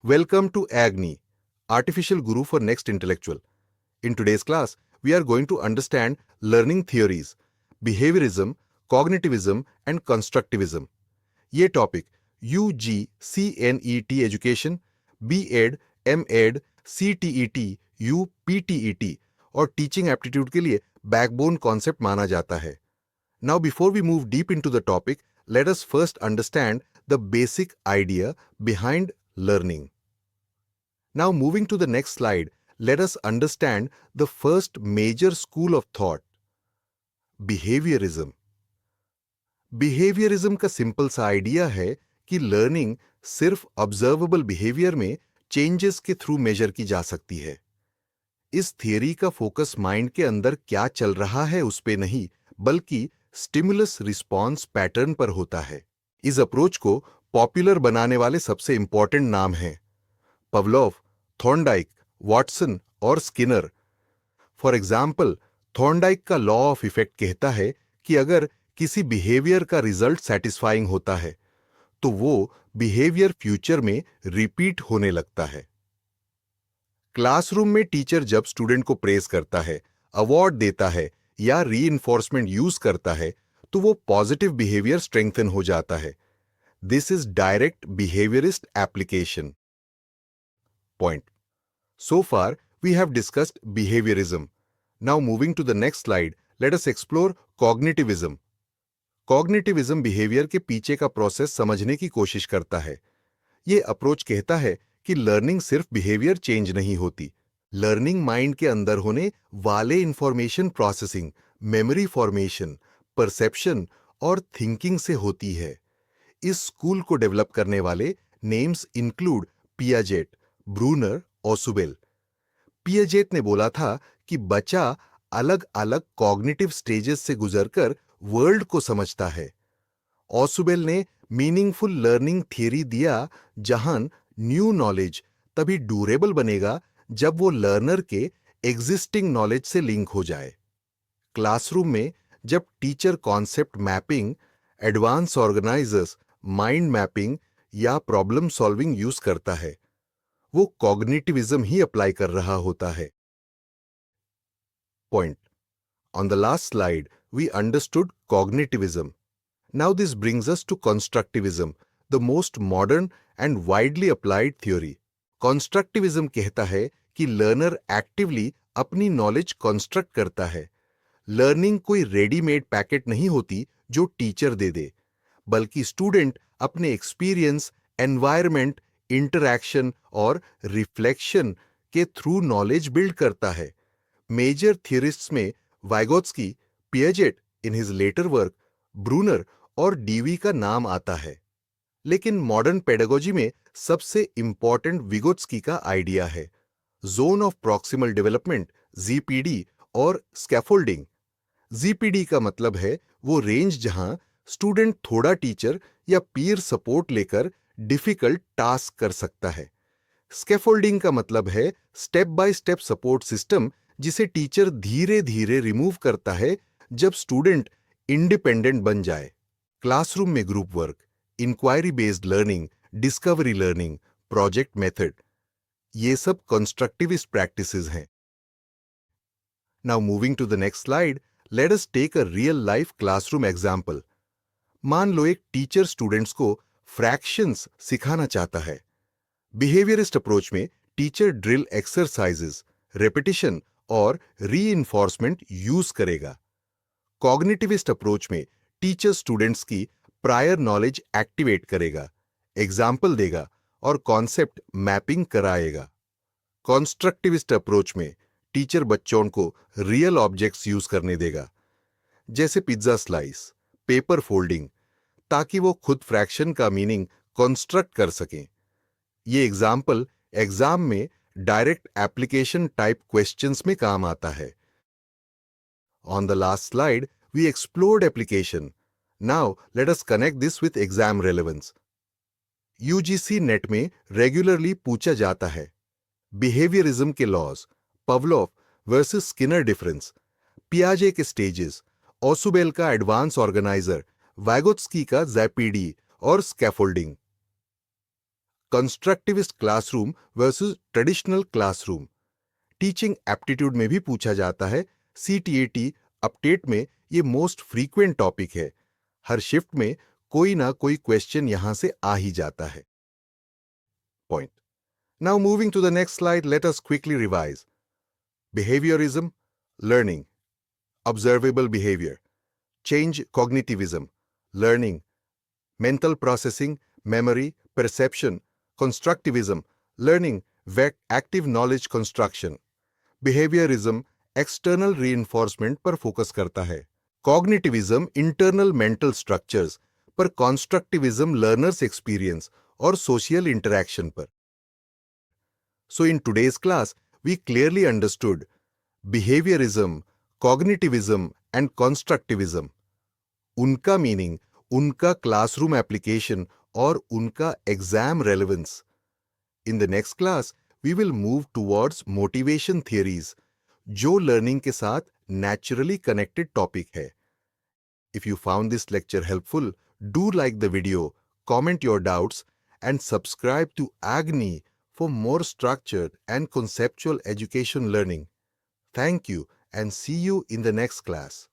Welcome to Agni, Artificial Guru for Next Intellectual. In today's class, we are going to understand learning theories, behaviorism, cognitivism and constructivism. ये topic UG CNET education, BEd, MEd, CTET, UPTET और teaching aptitude के लिए backbone concept माना जाता है. Now, before we move deep into the topic, let us first understand the basic idea behind learning. Now, moving to the next slide, let us understand the first major school of thought, behaviorism. Behaviorism का simple सा idea है कि learning सिर्फ observable behaviour में changes के through major की जा सकती है. इस थियरी का फोकस माइंड के अंदर क्या चल रहा है उस पे नहीं, बल्कि स्टिमुलस रिस्पॉन्स पैटर्न पर होता है. इस अप्रोच को पॉपुलर बनाने वाले सबसे इंपॉर्टेंट नाम हैं पवलोव, थॉर्नडाइक, वॉटसन और स्किनर. फॉर एग्जाम्पल, थॉर्नडाइक का लॉ ऑफ इफेक्ट कहता है कि अगर किसी बिहेवियर का रिजल्ट सेटिस्फाइंग होता है तो वो बिहेवियर फ्यूचर में रिपीट होने लगता है. क्लासरूम में टीचर जब स्टूडेंट को प्रेज करता है, अवार्ड देता है या रीइंफोर्समेंट यूज करता है तो वो पॉजिटिव बिहेवियर स्ट्रेंथन हो जाता है. This is direct behaviourist application. Point. So far, we have discussed behaviorism. Now, moving to the next slide, let us explore cognitivism. Cognitivism behavior के पीछे का प्रोसेस समझने की कोशिश करता है. ये अप्रोच कहता है कि लर्निंग सिर्फ बिहेवियर चेंज नहीं होती. लर्निंग माइंड के अंदर होने वाले information processing, memory formation, perception और थिंकिंग से होती है. इस स्कूल को डेवलप करने वाले names include Piaget, Bruner, Ausubel. Piaget ने बोला था कि बच्चा अलग अलग कॉग्निटिव स्टेजेस से गुजरकर वर्ल्ड को समझता है. ऑसुबेल ने मीनिंगफुल लर्निंग थियरी दिया जहां न्यू नॉलेज तभी ड्यूरेबल बनेगा जब वो लर्नर के एग्जिस्टिंग नॉलेज से लिंक हो जाए. क्लासरूम में जब teacher concept mapping, advance organisers, mind mapping या प्रॉब्लम सॉल्विंग यूज करता है, वो कॉग्निटिविज्म ही अप्लाई कर रहा होता है. Point. On the last slide, we understood cognitivism. Now this brings us to constructivism, the most modern and widely applied theory. Constructivism कहता है कि लर्नर एक्टिवली अपनी नॉलेज कंस्ट्रक्ट करता है. लर्निंग कोई रेडीमेड पैकेट नहीं होती जो टीचर दे दे, बल्कि स्टूडेंट अपने एक्सपीरियंस, एनवायरमेंट, इंटरैक्शन और रिफ्लेक्शन के थ्रू नॉलेज बिल्ड करता है. मेजर थियरिस्ट्स में Vygotsky, Piaget in his later work, Bruner और डीवी का नाम आता है. लेकिन मॉडर्न पेडागोजी में सबसे इंपॉर्टेंट विगोत्स्की का आइडिया है, zone of proximal development, GPD और स्कैफोल्डिंग. जीपीडी का मतलब है वो रेंज जहां स्टूडेंट थोड़ा टीचर या पीयर सपोर्ट लेकर डिफिकल्ट टास्क कर सकता है. स्कैफोल्डिंग का मतलब है step by step support system जिसे टीचर धीरे धीरे रिमूव करता है जब स्टूडेंट इंडिपेंडेंट बन जाए. क्लासरूम में group work, inquiry based learning, discovery learning, project method, ये सब कंस्ट्रक्टिविस्ट प्रैक्टिसेस हैं. Now moving to the next slide, let us take a real life classroom example. मान लो एक टीचर स्टूडेंट्स को फ्रैक्शंस सिखाना चाहता है. बिहेवियरिस्ट अप्रोच में टीचर ड्रिल एक्सरसाइजेस, रेपिटिशन और रीइंफोर्समेंट यूज करेगा. कॉग्निटिविस्ट अप्रोच में टीचर स्टूडेंट्स की प्रायर नॉलेज एक्टिवेट करेगा, एग्जाम्पल देगा और कॉन्सेप्ट मैपिंग कराएगा. कॉन्स्ट्रक्टिविस्ट अप्रोच में टीचर बच्चों को रियल ऑब्जेक्ट्स यूज करने देगा, जैसे पिज्जा स्लाइस, पेपर फोल्डिंग, ताकि वो खुद फ्रैक्शन का मीनिंग कंस्ट्रक्ट कर सकें. ये एग्जाम्पल एग्जाम में डायरेक्ट एप्लीकेशन टाइप क्वेश्चंस में काम आता है. On the last slide, we explored application. Now, let us connect this with exam relevance. UGC net में रेगुलरली पूछा जाता है, बिहेवियरिज्म के लॉज, पवलोव वर्सेस स्किनर डिफरेंस, पियाजे के स्टेजेस, ऑसुबेल का एडवांस ऑर्गेनाइजर, वाइगोत्स्की का ज़ैपीडी और scaffolding. Constructivist classroom versus traditional classroom. Teaching aptitude में भी पूछा जाता है। CTAT अपडेट में ये मोस्ट फ्रीक्वेंट टॉपिक है। हर शिफ्ट में कोई ना कोई क्वेश्चन यहां से आ ही जाता है। Point. Now moving to the next slide, let us quickly revise. Behaviourism, learning, observable behaviour, change cognitivism, learning, mental processing, memory, perception, constructivism, learning, active knowledge construction. Behaviorism external reinforcement पर focus करता है। Cognitivism internal mental structures पर, constructivism learners experience और social interaction पर। So in today's class, we clearly understood behaviorism, cognitivism and constructivism. उनका meaning, उनका classroom application और उनका exam relevance. In the next class we will move towards motivation theories, जो learning के साथ naturally connected topic है। If you found this lecture helpful, do like the video, comment your doubts and subscribe to Agni for more structured and conceptual education learning. Thank you and see you in the next class.